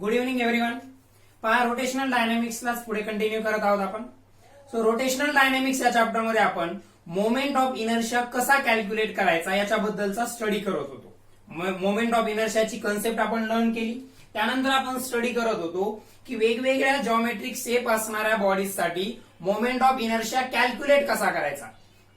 Good evening everyone. पहा, rotational डायनॅमिक्सला पुढे continue करत आहोत आपण. सो रोटेशनल डायनॅमिक्स या चॅप्टर मध्ये आपण मोमेंट ऑफ इनर्शिया कसा कॅल्क्युलेट करायचा याच्याबद्दलचा स्टडी करत होतो. मोमेंट ऑफ इनर्शियाची कन्सेप्ट आपण लर्न केली. त्यानंतर आपण स्टडी करत होतो की वेगवेगळ्या जॉमेट्रिक शेप असणाऱ्या बॉडीज साठी मोमेंट ऑफ इनर्शिया कॅल्क्युलेट कसा करायचा.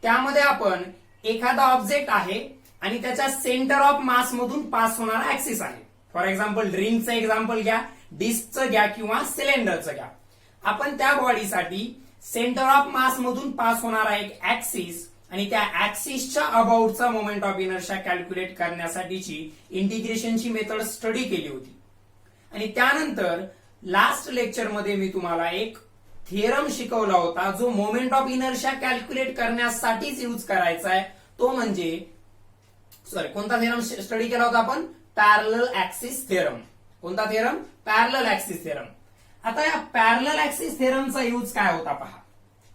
त्यामध्ये आपण एखादा ऑब्जेक्ट आहे आणि त्याच्या सेंटर ऑफ मास मधून पास होणारा ऍक्सिस आहे. फॉर एक्झाम्पल रिंगचं एक्झाम्पल घ्या, डिस्कचं घ्या किंवा सिलेंडरचं घ्या. आपण त्या बॉडीसाठी सेंटर ऑफ मास मधून पास होणारा एक ऍक्सिस आणि त्या ऍक्सिसच्या अबाउटचा मोमेंट ऑफ इनर्शिया कॅल्क्युलेट करण्यासाठीची इंटिग्रेशनची मेथड स्टडी केली होती. आणि त्यानंतर लास्ट लेक्चरमध्ये मी तुम्हाला एक थिअरम शिकवला होता जो मोमेंट ऑफ इनर्शिया कॅल्क्युलेट करण्यासाठीच यूज करायचा आहे. तो म्हणजे कोणता थिअरम स्टडी केला होता आपण? Parallel axis theorem. कोणता थिअरम? Parallel axis theorem. आता या पॅरलल ऍक्सिस थिअरमचा यूज काय होता पहा.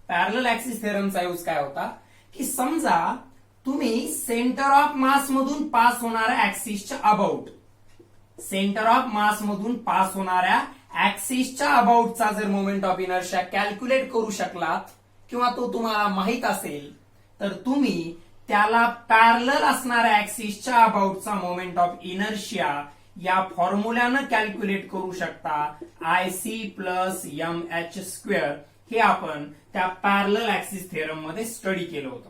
पॅरलल ऍक्सिस थिअरमचा यूज काय होता की समजा तुम्ही सेंटर ऑफ मास मधून पास होणाऱ्या ऍक्सिसच्या अबाउट, सेंटर ऑफ मास मधून पास होणाऱ्या ऍक्सिसच्या अबाउटचा जर मोमेंट ऑफ इनर्शिया कॅल्क्युलेट करू शकलात किंवा तो तुम्हाला माहित असेल तर तुम्ही त्याला पॅरलल असणाऱ्या ऍक्सिसच्या अबाउटचा मोमेंट ऑफ इनर्शिया या फॉर्म्युल्यानं कॅल्क्युलेट करू शकता. IC plus MH². हे आपण त्या पॅरलल ऍक्सिस थिअरम मध्ये स्टडी केलं होतं.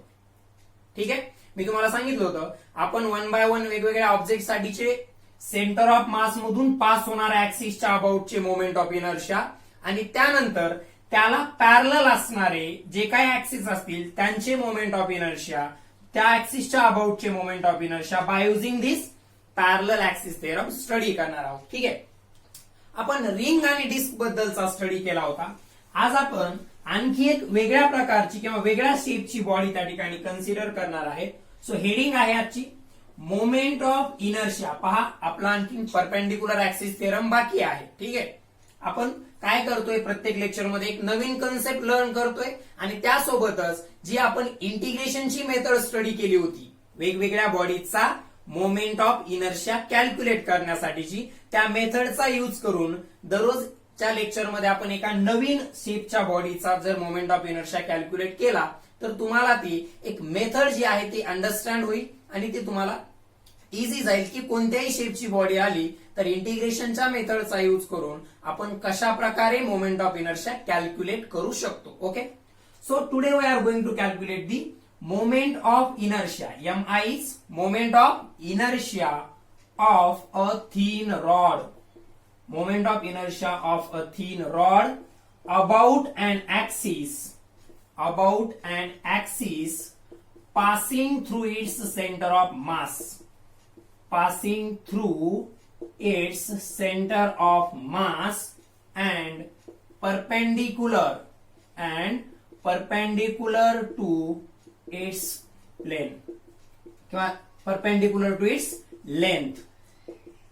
ठीक आहे, मी तुम्हाला सांगितलं होतं आपण 1 बाय 1 वेगवेगळ्या ऑब्जेक्ट साठीचे सेंटर ऑफ मास मधून पास होणाऱ्या ऍक्सिसच्या अबाउटचे मोमेंट ऑफ इनर्शिया आणि त्यानंतर त्याला पॅरलल असणारे जे काही ऍक्सिस असतील त्यांचे मोमेंट ऑफ इनर्शिया, त्या ऍक्सिसच्या अबाउटचे moment of inertia by using this parallel axis theorem study करणार आहोत. ठीक आहे, आपण रिंग आणि डिस्क बद्दलचा स्टडी केला होता. आज आपण आणखी एक वेगळ्या प्रकारची किंवा वेगळ्या शेपची बॉडी त्या ठिकाणी कन्सिडर करणार आहे. सो हेडिंग आहे आजची मोमेंट ऑफ इनर्शिया. पहा, आपला आणखी परपेंडिक्युलर ऍक्सिस थिअरम बाकी आहे. ठीक आहे, आपण काय करतोय प्रत्येक लेक्चरमध्ये एक नवीन कन्सेप्ट लर्न करतोय आणि त्यासोबतच जी आपण इंटिग्रेशनची मेथड स्टडी केली होती वेगवेगळ्या बॉडीजचा मोमेंट ऑफ इनर्शिया कॅल्क्युलेट करण्यासाठीची, त्या मेथडचा यूज करून दररोजच्या लेक्चरमध्ये आपण एका नवीन शेपच्या बॉडीचा जर मोमेंट ऑफ इनर्शिया कॅल्क्युलेट केला तर तुम्हाला ती एक मेथड जी आहे ती अंडरस्टँड होईल आणि ती तुम्हाला इझी जाईल की कोणत्याही शेपची बॉडी आली तर इंटिग्रेशनच्या मेथडचा यूज करून आपण कशा प्रकारे मोमेंट ऑफ इनर्शिया कॅल्क्युलेट करू शकतो. Okay, so today we are going to calculate the moment of inertia. MI is moment of inertia of a thin rod. Moment of inertia of a thin rod about an axis passing through its center of mass. Passing through its center of mass and perpendicular to its length किंवा perpendicular to its length.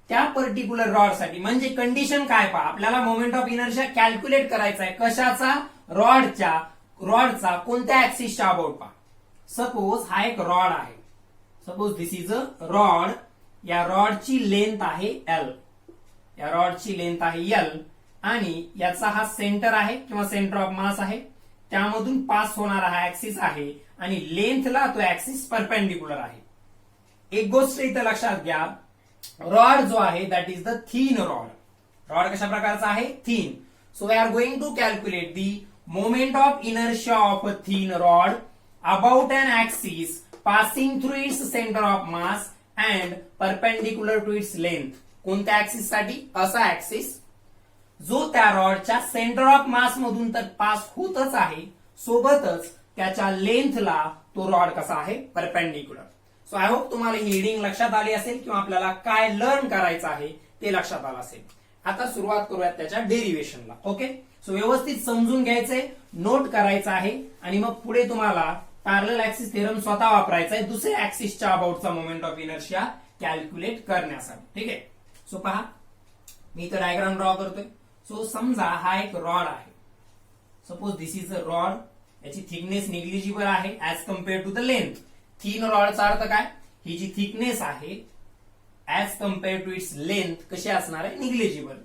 त्या particular rod साठी म्हणजे condition काय पहा, आपल्याला moment of inertia calculate करायचा आहे. कशाचा? रॉडचा कोणत्या ऍक्सिसच्या अबाउट पहा. सपोज हा एक रॉड आहे. Suppose this is a rod. या रॉडची लेंथ आहे L. या रॉडची लेंथ आहे L आणि याचा हा सेंटर आहे किंवा सेंटर ऑफ मास आहे. त्यामधून पास होणारा हा ऍक्सिस आहे आणि लेंथला तो ऍक्सिस परपेंडिक्युलर आहे. एक गोष्ट इथं लक्षात घ्या, रॉड जो आहे that is the thin rod. Rod कशा प्रकारचा आहे? Thin. So we are going to calculate the moment of inertia of a thin rod about an axis passing through its centre of mass and perpendicular to its length. कोणत्या axis साठी? असा axis जो त्या रॉडच्या centre of मास मधून तर pass होतच आहे, सोबतच त्याच्या लेंथला तो रॉड कसा आहे? परपेंडिक्युलर. सो आय होप तुम्हाला ही रीडिंग लक्षात आली असेल किंवा आपल्याला काय लर्न करायचं आहे ते लक्षात आलं असेल. आता सुरुवात करूयात त्याच्या डेरिव्हेशनला. ओके, सो व्यवस्थित समजून घ्यायचंय, नोट करायचं आहे आणि मग पुढे तुम्हाला पॅरलल ऍक्सिस थिअरम स्वतः वापरायचा आहे दुसऱ्या ऍक्सिसच्या अबाउटचा मोमेंट ऑफ इनर्शिया कॅल्क्युलेट करण्यासाठी. ठीक आहे, सो पहा मी इथं डायग्राम ड्रॉ करतोय. सो समजा हा एक रॉड आहे. Suppose this is a rod. याची थिकनेस निग्लिजिबल आहे as compare to the length. Thin रॉडचा अर्थ काय? ही जी थिकनेस आहे as compare to its length कशी असणार आहे? निग्लिजिबल.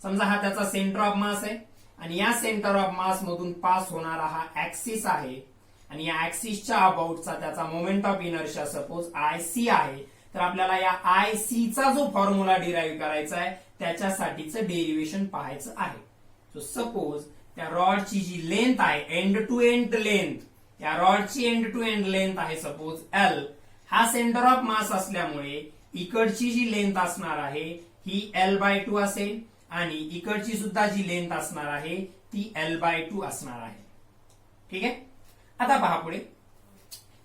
समजा हा त्याचा सेंटर ऑफ मास आहे आणि या सेंटर ऑफ मास मधून पास होणारा हा ऍक्सिस आहे आणि या ऍक्सिसच्या अबाउटचा त्याचा moment of inertia suppose I C आहे. तर आपल्याला या आय सी चा जो फॉर्म्युला डिराईव्ह करायचा आहे त्याच्यासाठीचं डेरिव्हेशन पाहायचं आहे. सो सपोज त्या रॉडची जी लेंथ आहे एंड टू एंड लेंथ, या रॉडची एंड टू एंड लेंथ आहे सपोज एल. हा सेंटर ऑफ मास असल्यामुळे इकडची जी लेंथ असणार आहे ही L/2 असेल आणि इकडची सुद्धा जी लेंथ असणार आहे ती L/2 असणार आहे. ठीक आहे. आता पहा पुढे,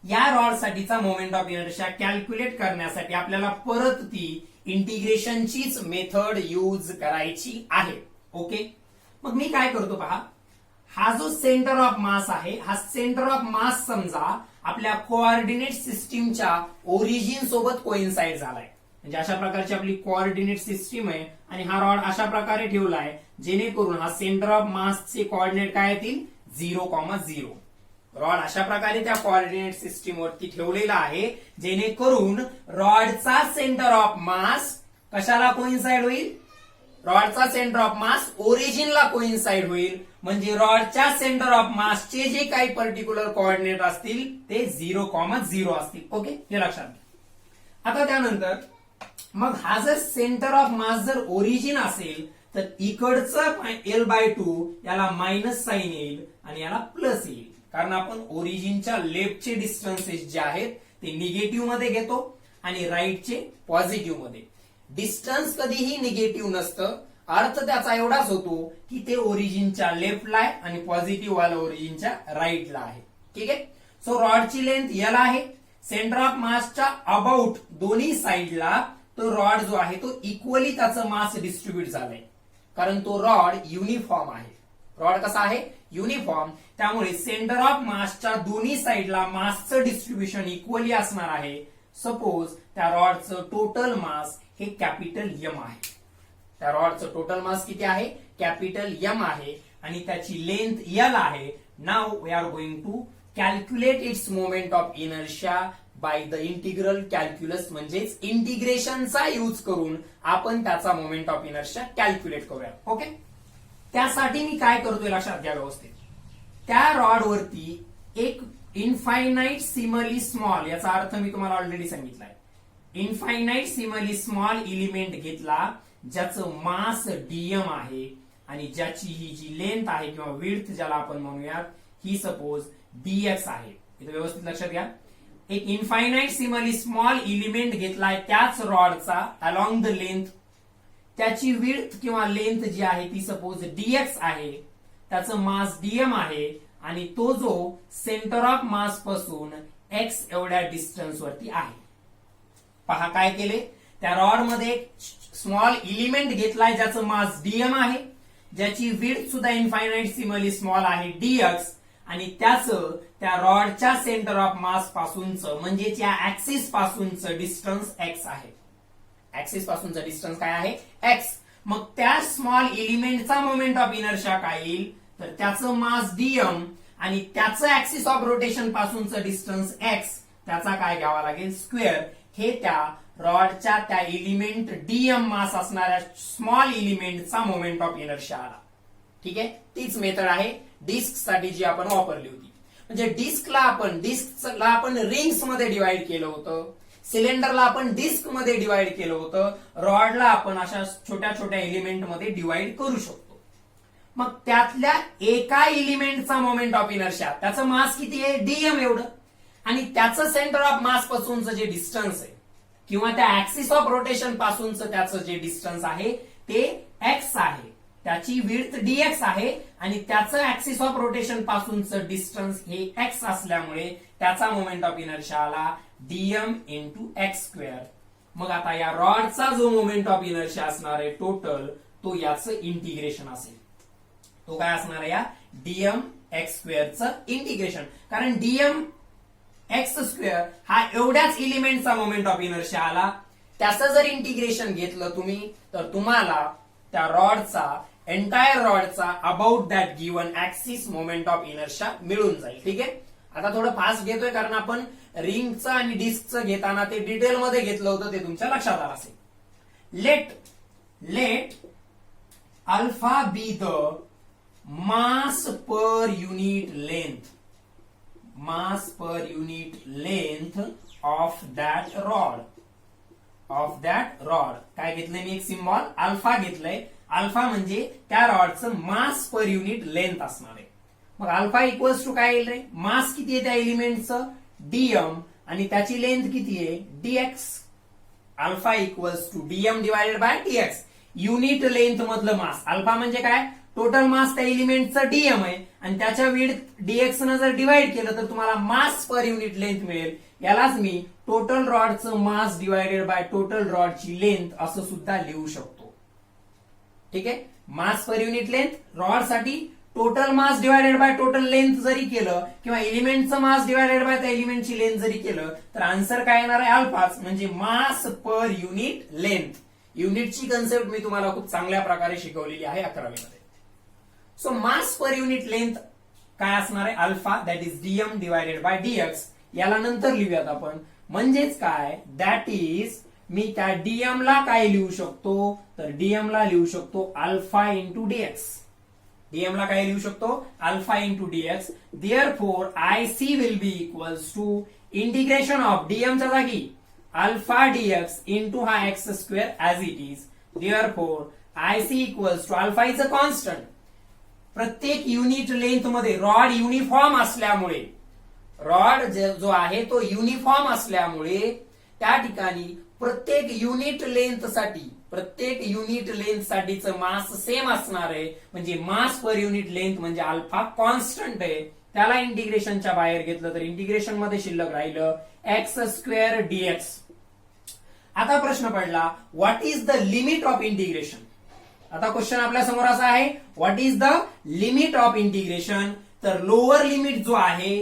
या रॉड साठीचा मोमेंट ऑफ इनर्शिया कॅल्क्युलेट करण्यासाठी आपल्याला परत ती इंटिग्रेशनचीच मेथड यूज करायची आहे. ओके. मग मी काय करतो पहा, हा जो सेंटर ऑफ मास आहे हा सेंटर ऑफ मास समजा आपल्या कोऑर्डिनेट सिस्टीमच्या ओरिजिन सोबत कोइन्साइड झालाय. म्हणजे अशा प्रकारची आपली कोऑर्डिनेट सिस्टीम आहे आणि हा रॉड अशा प्रकारे ठेवलाय जेणेकरून हा सेंटर ऑफ मासचे कोऑर्डिनेट काय येतील 0,0. रॉड अशा प्रकारे त्या कोऑर्डिनेट सिस्टीम वरती ठेवलेला आहे जेणेकरून रॉडचा सेंटर ऑफ मास कशाला कोइन्साइड होईल, रॉडचा सेंटर ऑफ मास ओरिजिनला कोइन्साइड होईल. म्हणजे रॉडच्या सेंटर ऑफ मासचे जे काही पर्टिक्युलर कोऑर्डिनेट असतील ते 0,0 असतील. ओके, हे लक्षात घ्या. आता त्यानंतर मग हा जर सेंटर ऑफ मास जर ओरिजिन असेल तर इकडचं L/2 याला मायनस साइन येईल आणि याला प्लस येईल. कारण आपण ओरिजिनच्या लेफ्टचे डिस्टन्सेस जे आहेत ते निगेटिव्ह मध्ये घेतो आणि राईटचे पॉझिटिव्ह मध्ये. डिस्टन्स कधीही निगेटिव्ह नसतं, अर्थ त्याचा एवढाच होतो की ते ओरिजिनच्या लेफ्टला आहे आणि पॉझिटिव्ह वाला ओरिजिनच्या राईटला आहे. ठीक आहे. सो रॉडची लेंथ L आहे, सेंटर ऑफ मासच्या अबाउट दोन्ही साईडला तो रॉड जो आहे तो इक्वली त्याचं मास डिस्ट्रीब्युट झालंय कारण तो रॉड युनिफॉर्म आहे. रॉड कसा आहे, युनिफॉर्म. त्यामुळे सेंटर ऑफ मासच्या दोन्ही साईडला मासचं डिस्ट्रीब्युशन इक्वली असणार आहे. सपोज त्या रॉडचं टोटल मास हे कॅपिटल एम आहे. त्या रॉडचं टोटल मास किती आहे, कॅपिटल एम आहे आणि त्याची लेंथ L आहे. Now we are going to calculate its moment of inertia by the integral calculus. म्हणजेच इंटिग्रेशनचा यूज करून आपण त्याचा मोमेंट ऑफ इनर्शिया कॅल्क्युलेट करूया. ओके. त्यासाठी मी काय करतोय लक्षात घ्या व्यवस्थित. त्या रॉड वरती एक इनफायनाइट सिमली स्मॉल, याचा अर्थ मी तुम्हाला already सांगितलाय, infinite Simli small element घेतला ज्याचं मास डीएम आहे आणि ज्याची ही जी लेंथ आहे किंवा विड्थ ज्याला आपण म्हणूयात ही सपोज dx आहे. इथे व्यवस्थित लक्षात घ्या. एक इनफायनाइट सिमली स्मॉल एलिमेंट घेतलाय त्याच रॉडचा अलॉंग द लेंथ, त्याची विड्थ किंवा लेंथ जी आहे ती सपोज dx आहे, त्याचं मास dm आहे आणि तो जो सेंटर ऑफ मास पासून x एवढ्या डिस्टन्स वरती आहे. पहा काय केले, त्या रॉड मध्ये एक स्मॉल एलिमेंट घेतलाय ज्याचं मास dm आहे, ज्याची विड्थ सुद्धा इनफायनाइट सिमली स्मॉल आहे dx आणि त्याचं त्या रॉडच्या सेंटर ऑफ मास पासूनचं म्हणजेच या ऍक्सिस पासूनचं डिस्टन्स x आहे. ऍक्सिस पासूनचं डिस्टन्स काय आहे, x. मग त्या स्मॉल एलिमेंटचा मोमेंट ऑफ इनर्शिया काय येईल तर त्याचं मास dm आणि त्याचं ऍक्सिस ऑफ रोटेशन पासूनचं डिस्टन्स x, त्याचा काय घ्यावा लागेल स्क्वेअर. हे त्या रॉडच्या त्या एलिमेंट dm मास असणाऱ्या स्मॉल एलिमेंटचा मोमेंट ऑफ इनर्शिया आला. ठीक आहे. तीच मेथड आहे डिस्क साठी जी आपण वापरली होती. म्हणजे डिस्कला आपण रिंग्स मध्ये डिवाइड केलं होतं, सिलेंडरला आपण डिस्क मध्ये डिवाइड केलं होतं, रॉडला आपण अशा छोट्या छोट्या एलिमेंट मध्ये डिवाइड करू शकतो. मग त्यातल्या एका एलिमेंटचा मोमेंट ऑफ इनर्शिया त्याचं मास किती आहे dm एवढं आणि त्याचं सेंटर ऑफ मास पासूनचं जे डिस्टन्स आहे किंवा त्या ऍक्सिस ऑफ रोटेशन पासूनचं त्याचं जे डिस्टन्स आहे ते x आहे, त्याची विड्थ dx आहे आणि त्याचं ऍक्सिस ऑफ रोटेशन पासूनचं डिस्टन्स हे x असल्यामुळे त्याचा मोमेंट ऑफ इनर्शिया आला dm इंटू एक्स स्क्वेअर. मग आता या रॉडचा जो मोमेंट ऑफ इनर्शिया असणार आहे टोटल तो याचं इंटिग्रेशन असेल. तो काय असणार आहे या dm एक्स स्क्वेअरचं इंटिग्रेशन. कारण dm एक्स स्क्वेअर हा एवढ्याच एलिमेंटचा मोमेंट ऑफ इनर्शिया आला. त्याचं जर इंटिग्रेशन घेतलं तुम्ही तर तुम्हाला त्या रॉडचा एंटायर रॉडचा about that given axis moment of inertia मिळून जाईल. ठीक आहे. आता थोडं फास्ट घेतोय कारण आपण रिंगचं आणि डिस्कचं घेताना ते डिटेल मध्ये घेतलं होतं, ते तुमच्या लक्षात आलं असेल. Let alpha be the mass per unit length, mass per unit length of that rod, of that rod. काय घेतलंय मी एक सिम्बॉल अल्फा घेतलंय. अल्फा म्हणजे त्या रॉडचं मास पर युनिट लेंथ असणार आहे. मग अल्फा इक्वल्स टू काय येईल रे, मास किती आहे त्या एलिमेंटचं डीएम आणि त्याची लेंथ किती आहे dx. Alpha equals to dm divided by dx. Unit length मधलं मास, अल्फा म्हणजे काय टोटल मास त्या एलिमेंटचं डीएम आहे आणि त्याच्या विड्थ डीएक्स न जर डिवाइड केलं तर तुम्हाला मास पर युनिट लेंथ मिळेल. यालाच मी टोटल रॉडचं मास डिवायडेड बाय टोटल रॉडची लेंथ असं सुद्धा लिहू शकतो. ठीक आहे, mass per unit length rod साठी total mass divided by total length जरी केलं किंवा एलिमेंटचं मास डिवायडेड बाय त्या एलिमेंटची लेंथ जरी केलं तर आन्सर काय येणार आहे अल्फाच, म्हणजे मास पर युनिट लेंथ. युनिटची कन्सेप्ट मी तुम्हाला खूप चांगल्या प्रकारे शिकवलेली आहे 11वी मध्ये. So mass per unit length काय असणार आहे alpha, that is dm divided by dx. याला नंतर लिहूयात आपण. म्हणजेच काय, दॅट इज मी त्या डीएम ला काय लिहू शकतो तर डीएम ला लिहू शकतो अल्फा इंटू डीएक्स. डीएम ला काय लिहू शकतो alpha into dx. Therefore I C will be equals to integration of dm च्या जागी अल्फा डीएक्स इंटू हा x square as it is. Therefore I C equals to alpha is a constant. प्रत्येक unit length मध्ये rod uniform असल्यामुळे, rod जो आहे तो uniform असल्यामुळे त्या ठिकाणी प्रत्येक युनिट लेंथ साठीचं मास सेम असणार आहे. म्हणजे मास पर युनिट लेंथ म्हणजे अल्फा कॉन्स्टंट आहे. त्याला इंटिग्रेशनच्या बाहेर घेतलं तर इंटिग्रेशन मध्ये शिल्लक राहिलं एक्स स्क्वेअर डीएक्स. आता प्रश्न पडला what is the limit of integration. आता क्वेश्चन आपल्या समोर असा आहे what is the limit of integration. तर लोअर लिमिट जो आहे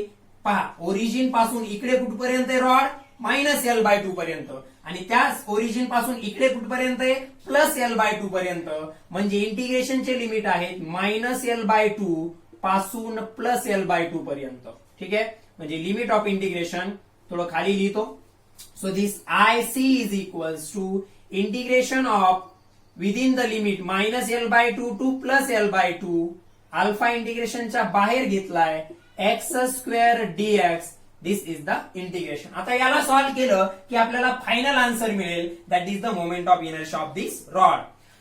पहा, ओरिजिन पासून इकडे कुठपर्यंत आहे रॉड -L/2 पर्यंत आणि त्याच ओरिजिन पासून इकडे कुठपर्यंत आहे +L/2 पर्यंत. म्हणजे इंटिग्रेशनचे लिमिट आहेत -L/2 पासून +L/2 पर्यंत. ठीक आहे, म्हणजे लिमिट ऑफ इंटिग्रेशन थोडं खाली लिहितो. So this I C is equals to integration of within the limit -L/2 to +L/2. Alpha इंटिग्रेशनच्या बाहेर घेतलाय x square dx. This is the integration. आता याला सॉल्व्ह केलं की आपल्याला फायनल आन्सर मिळेल that is the moment of inertia of this rod.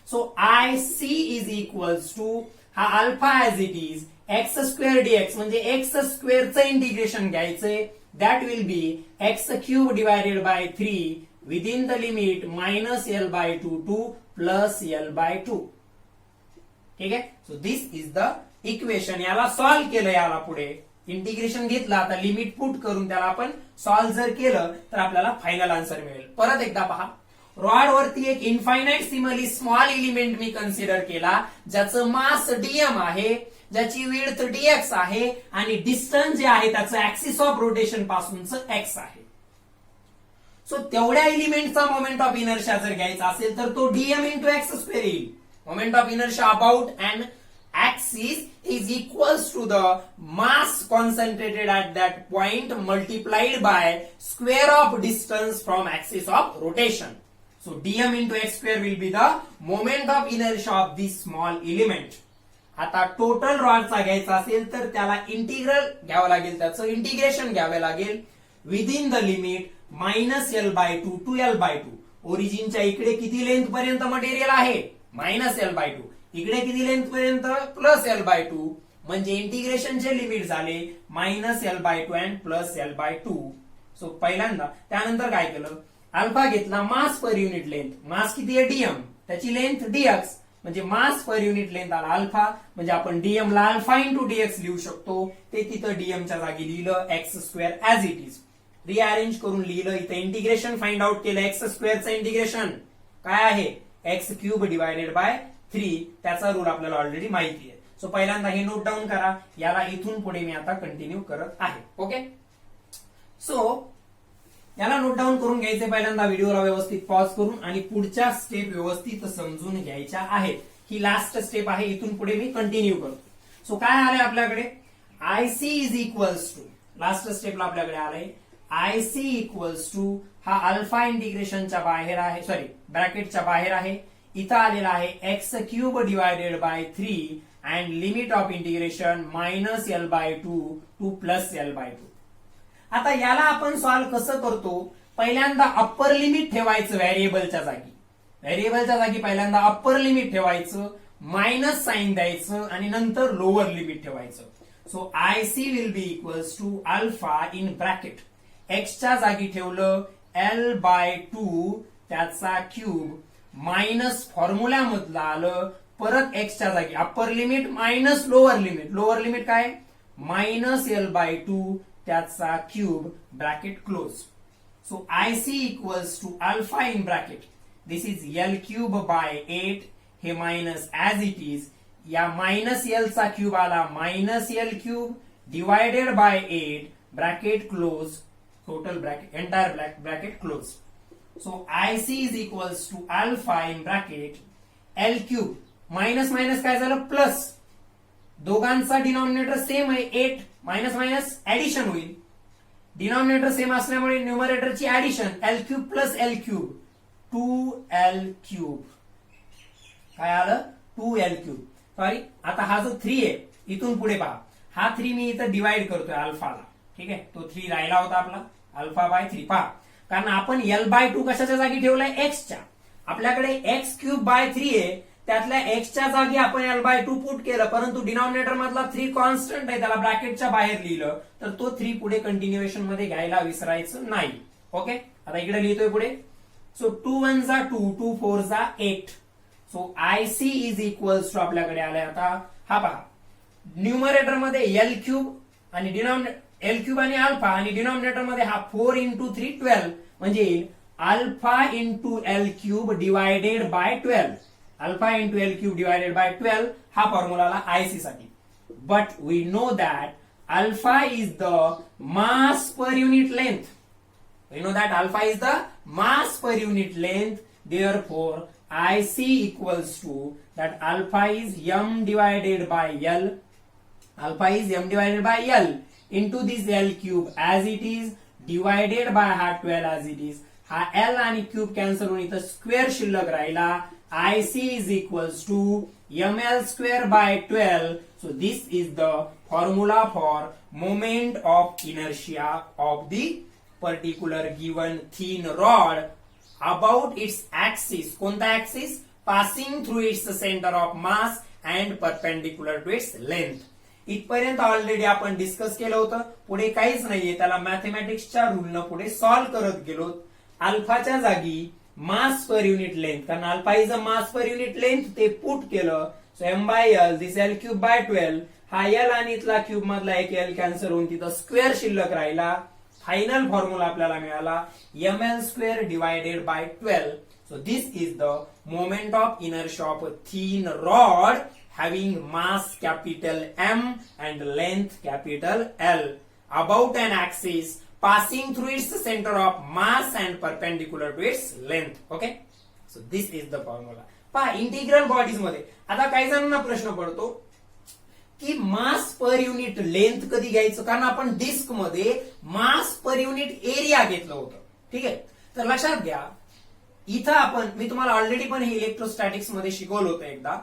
So I C is equals to हा alpha as it is x square dx म्हणजे x स्क्वेअरचं integration घ्यायचंय. That will B x cube divided by 3 within the limit -L/2 to +L/2. ठीक आहे, so this is the equation. याला solve केलं, याला पुढे इंटिग्रेशन घेतलं, आता लिमिट पुट करून त्याला आपण सॉल्व्ह जर केलं तर आपल्याला फायनल आन्सर मिळेल. परत एकदा पहा, रॉड वरती एक इन्फायनाइटसिमली स्मॉल एलिमेंट मी कन्सिडर केला ज्याचं मास डीएम आहे, ज्याची विड्थ डीएक्स आहे आणि डिस्टन्स जे आहे त्याचं ऍक्सिस ऑफ रोटेशन पासूनच एक्स आहे. सो तेवढ्या एलिमेंटचा मोमेंट ऑफ इनर्शिया जर घ्यायचा असेल तर तो डीएम इंटू एक्स स्क्वेअर येईल. Moment of inertia about and axis is equals to the mass concentrated at that point multiplied by square of distance from axis of rotation. So dm into x square will be the moment of inertia of this small element. आता total रॉडचा घ्यायचा असेल तर त्याला integral घ्यावं लागेल, त्याचं integration घ्यावे लागेल within the limit -L/2 to L/2. ओरिजिनच्या इकडे किती लेंथ पर्यंत मटेरियल आहे -L/2, इकडे किती लेंथ पर्यंत +L/2. म्हणजे इंटिग्रेशनचे लिमिट झाले -L/2 अँड +L/2. सो पहिल्यांदा त्यानंतर काय केलं, अल्फा घेतला मास पर युनिट लेंथ. मास किती आहे डीएम, त्याची लेंथ डीएक्स म्हणजे मास पर युनिट लेंथ आला अल्फा. म्हणजे आपण डीएम ला अल्फा इंटू डीएक्स लिहू शकतो. ते तिथं डीएमच्या जागी लिहिलं x square as it is. Rearrange करून लिहिलं, इथं इंटिग्रेशन फाइंड आउट केलं. एक्स स्क्वेअरचं इंटिग्रेशन काय आहे एक्स क्यूब डिवायडेड बाय 3. त्याचा रूल आपल्याला ऑलरेडी माहिती आहे. सो पहिल्यांदा हे नोट डाऊन करा, याला इथून पुढे मी आता कंटिन्यू करत आहे. ओके, सो याला नोट डाऊन करून घ्यायचे पहिल्यांदा व्हिडिओला व्यवस्थित पॉज करून आणि पुढच्या स्टेप व्यवस्थित समजून घ्यायच्या आहेत. ही लास्ट स्टेप आहे, इथून पुढे मी कंटिन्यू करतो. सो काय आलंय आपल्याकडे I C is equals to, last स्टेपला आपल्याकडे आलंय आय सी इक्वल्स टू हा अल्फा इंटिग्रेशनच्या बाहेर आहे, सॉरी ब्रॅकेटच्या बाहेर आहे, इथं आलेला आहे x cube divided by 3 and limit of integration -L/2 to +L/2. आता याला आपण सॉल्व्ह कसं करतो? पहिल्यांदा अप्पर लिमिट ठेवायचं व्हेरिएबलच्या जागी. व्हेरिएबलच्या जागी पहिल्यांदा अप्पर लिमिट ठेवायचं, मायनस साइन द्यायचं आणि नंतर लोअर लिमिट ठेवायचं. So IC will be equals to alpha in bracket. एक्सच्या जागी ठेवलं L/2 त्याचा क्यूब मायनस फॉर्म्युला मधलं आलं परत एक्सच्या जागी upper limit minus lower limit. Lower limit काय? -L/2 त्याचा cube bracket close. So IC equals to alpha in bracket. This is L3/8. हे मायनस ऍज इट इज. या -L चा क्यूब आला -L3 divided by 8 bracket close. Total bracket entire bracket close. So IC is equals to alpha in bracket L3 minus minus काय झालं plus. दोघांचा denominator same आहे 8 minus minus addition होईल. Denominator same असल्यामुळे न्यूमरेटरची addition L3 plus L3 2L3. काय आलं? 2L3. Sorry, आता हा जो 3 आहे इथून पुढे पहा. हा 3 मी इथं डिवाइड करतोय अल्फाला. ठीक आहे, तो 3 राहिला होता आपला α/3. पहा, कारण आपण L/2 कशाच्या जागी ठेवलाय? एक्सच्या. आपल्याकडे x3/3 आहे, त्यातल्या एक्सच्या जागी आपण L/2 पुट केलं, परंतु डिनॉमिनेटर मधला 3 कॉन्स्टंट आहे, त्याला ब्रॅकेटच्या बाहेर लिहिलं, तर तो 3 पुढे कंटिन्युएशन मध्ये घ्यायला विसरायचं नाही. ओके, आता इकडे लिहितोय पुढे. सो 2 1 जा 2, 2 4 जा 8. So IC is equals to आपल्याकडे आलाय आता हा पहा, न्यूमरेटर मध्ये L3 आणि L3 आणि अल्फा आणि डिनॉमिनेटर मध्ये हा 4 × 3 12 म्हणजे येईल alpha × L3 divided by 12. Alpha × L3 divided by 12 हा फॉर्म्युला आला IC साठी. But we know that alpha is the mass per unit length. We know that alpha is the mass per unit length. Therefore, IC equals to that alpha is m divided by L. Alpha is m divided by L into this L cube as it is divided by हा 12 as it is. हा L आणि cube cancel होऊन इथं square शिल्लक राहिला. IC is equals to ml² by 12. So this is the formula for moment of inertia of the particular given thin rod about its axis. कोणता axis? Passing through its center of mass and perpendicular to its length. इथपर्यंत already आपण discuss केलं होतं. पुढे काहीच नाहीये, त्याला मॅथमॅटिक्सच्या रूलनं पुढे सॉल्व्ह करत गेलो. अल्फाच्या जागी मास पर युनिट लेंथ, कारण alpha is a mass per unit length, ते पुट केलं. सो m/L दिस L3/12. हा L आणि इथला क्यूब मधला एक L कॅन्सल होऊन तिथं स्क्वेअर शिल्लक राहिला. फायनल फॉर्म्युला आपल्याला मिळाला ml² divided by 12. So this is the moment of inertia of a thin rod having mass capital M and length capital L about an axis passing through its center of mass and perpendicular to its length. Okay, so this is the formula. पहा, integral bodies मध्ये आता काही जणांना प्रश्न पडतो की मास per unit length कधी घ्यायचं, कारण आपण डिस्क मध्ये मास पर युनिट एरिया घेतलं होतं. ठीक आहे, तर लक्षात घ्या इथं आपण, मी तुम्हाला ऑलरेडी पण हे इलेक्ट्रोस्टॅटिक्स मध्ये शिकवलं होतं एकदा,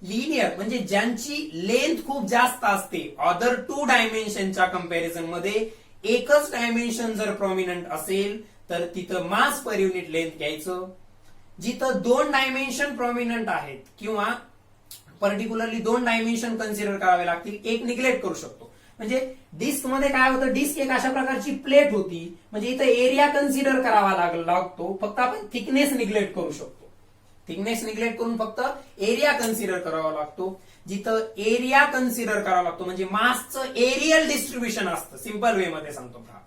लिनियर म्हणजे ज्यांची लेंथ खूप जास्त असते अदर 2 डायमेन्शनच्या कंपॅरिझन मध्ये, एकच डायमेन्शन जर प्रॉमिनंट असेल तर तिथं मास पर युनिट लेंथ घ्यायचं. जिथं 2 डायमेन्शन प्रॉमिनंट आहेत किंवा पर्टिक्युलरली 2 डायमेन्शन कन्सिडर करावे लागतील, एक निग्लेक्ट करू शकतो. म्हणजे डिस्क मध्ये काय होतं, डिस्क एक अशा प्रकारची प्लेट होती, म्हणजे इथं एरिया कन्सिडर करावा लागतो, फक्त आपण थिकनेस निग्लेक्ट करू शकतो. थिकनेस निग्लेक्ट करून फक्त एरिया कन्सिडर करावा लागतो. जिथं एरिया कन्सिडर करावा लागतो म्हणजे मासचं एरियल डिस्ट्रीब्युशन असतं. सिंपल वे मध्ये सांगतो का,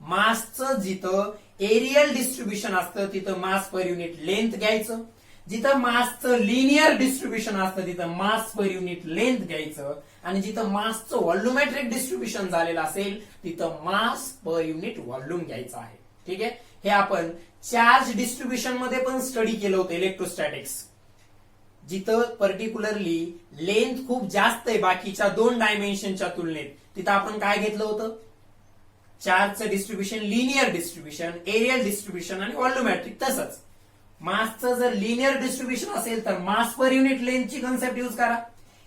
मासचं जिथं एरियल डिस्ट्रीब्युशन असतं तिथं मास पर युनिट लेंथ घ्यायचं. जिथं मासचं लिनियर डिस्ट्रीब्युशन असतं तिथं मास पर युनिट लेंथ घ्यायचं. आणि जिथं मासचं व्हॉल्युमेट्रिक डिस्ट्रीब्युशन झालेलं असेल तिथं मास पर युनिट व्हॉल्यूम घ्यायचं आहे. ठीक आहे, हे आपण चार्ज डिस्ट्रीब्युशन मध्ये पण स्टडी केलं होतं इलेक्ट्रोस्टॅटिक्स. जिथं पर्टिक्युलरली लेंथ खूप जास्त आहे बाकीच्या 2 डायमेन्शनच्या तुलनेत, तिथं आपण काय घेतलं होतं, चार्जचं distribution, linear distribution, areal distribution आणि व्हॉल्युमेट्रिक. तसंच मासचं जर लिनियर डिस्ट्रीब्युशन असेल तर मास पर युनिट लेंथची कन्सेप्ट युज करा.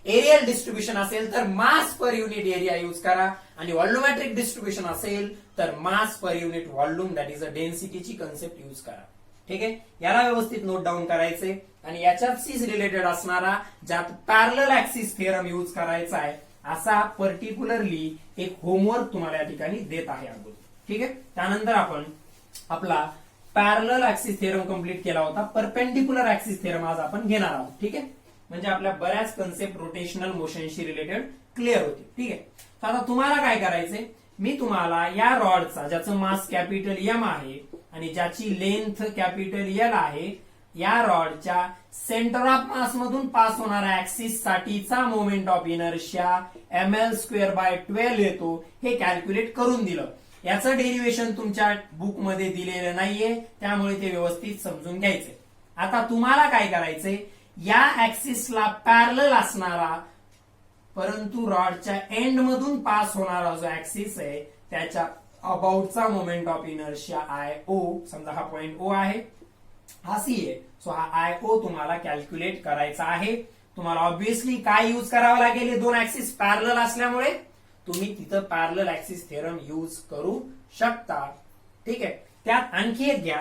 एरियल डिस्ट्रीब्युशन असेल तर mass per unit area use करा. आणि व्हॉल्युमेट्रिक डिस्ट्रीब्युशन असेल तर mass per unit volume that is a डेन्सिटीची कन्सेप्ट युज करा. ठीक आहे, याला व्यवस्थित नोट डाऊन करायचे. आणि याच्याशीच रिलेटेड असणारा ज्यात पॅरलल ऍक्सिस थिअरम युज करायचा आहे असा पर्टिक्युलरली एक होमवर्क तुम्हाला या ठिकाणी देत आहे अगोदर. ठीक आहे, त्यानंतर आपण आपला पॅरलल ऍक्सिस थिअरम कंप्लीट केला होता. परपेंडिक्युलर ऍक्सिस थिअरम आज आपण घेणार आहोत. ठीक आहे, म्हणजे आपल्या बऱ्याच कन्सेप्ट रोटेशनल मोशनशी रिलेटेड क्लिअर होते. ठीक आहे, तर आता तुम्हाला काय करायचंय, मी तुम्हाला या रॉडचा ज्याचं मास कॅपिटल एम आहे आणि ज्याची लेंथ कॅपिटल एल आहे या रॉडच्या सेंटर ऑफ मास मधून पास होणाऱ्या ऍक्सिस साठीचा मोमेंट ऑफ इनर्शिया ml²/12 येतो हे कॅल्क्युलेट करून दिलं. याचं डेरिव्हेशन तुमच्या बुक मध्ये दिलेलं नाहीये, त्यामुळे ते व्यवस्थित समजून घ्यायचे. आता तुम्हाला काय करायचंय, या ऍक्सिसला पॅरलल असणारा परंतु रॉडच्या एंड मधून पास होणारा जो ऍक्सिस आहे त्याच्या अबाउटचा मोमेंट ऑफ इनर्शिया IO, समजा हा पॉइंट O आहे, हा C आहे. सो हा IO तुम्हाला कॅल्क्युलेट करायचा आहे. तुम्हाला ऑब्व्हियसली काय युज करावं लागेल, हे दोन ऍक्सिस पॅरलल असल्यामुळे तुम्ही तिथं पॅरलल ऍक्सिस थिअरम युज करू शकता. ठीक आहे, त्यात आणखी एक घ्या,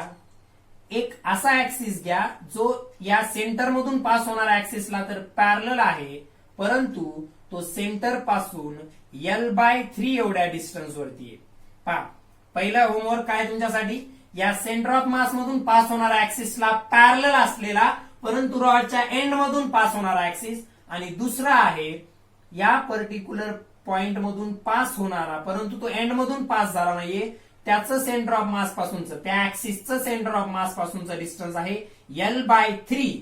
एक असा ऍक्सिस घ्या जो या सेंटर मधून पास होणाऱ्या ऍक्सिसला तर पॅरलल आहे, परंतु तो सेंटर पासून L/3 एवढ्या डिस्टन्स वरती आहे. पहा, पहिला होमवर्क काय तुमच्यासाठी, या सेंटर ऑफ मास मधून पास होणारा ऍक्सिसला पॅरलल असलेला परंतु रॉडच्या एंड मधून पास होणारा ऍक्सिस, आणि दुसरा आहे या पर्टिक्युलर पॉइंट मधून पास होणारा परंतु तो एंड मधून पास झाला नाहीये, त्याचं सेंटर ऑफ मास पासूनचं, त्या ऍक्सिसचं सेंटर ऑफ मास पासूनचं डिस्टन्स आहे L/3.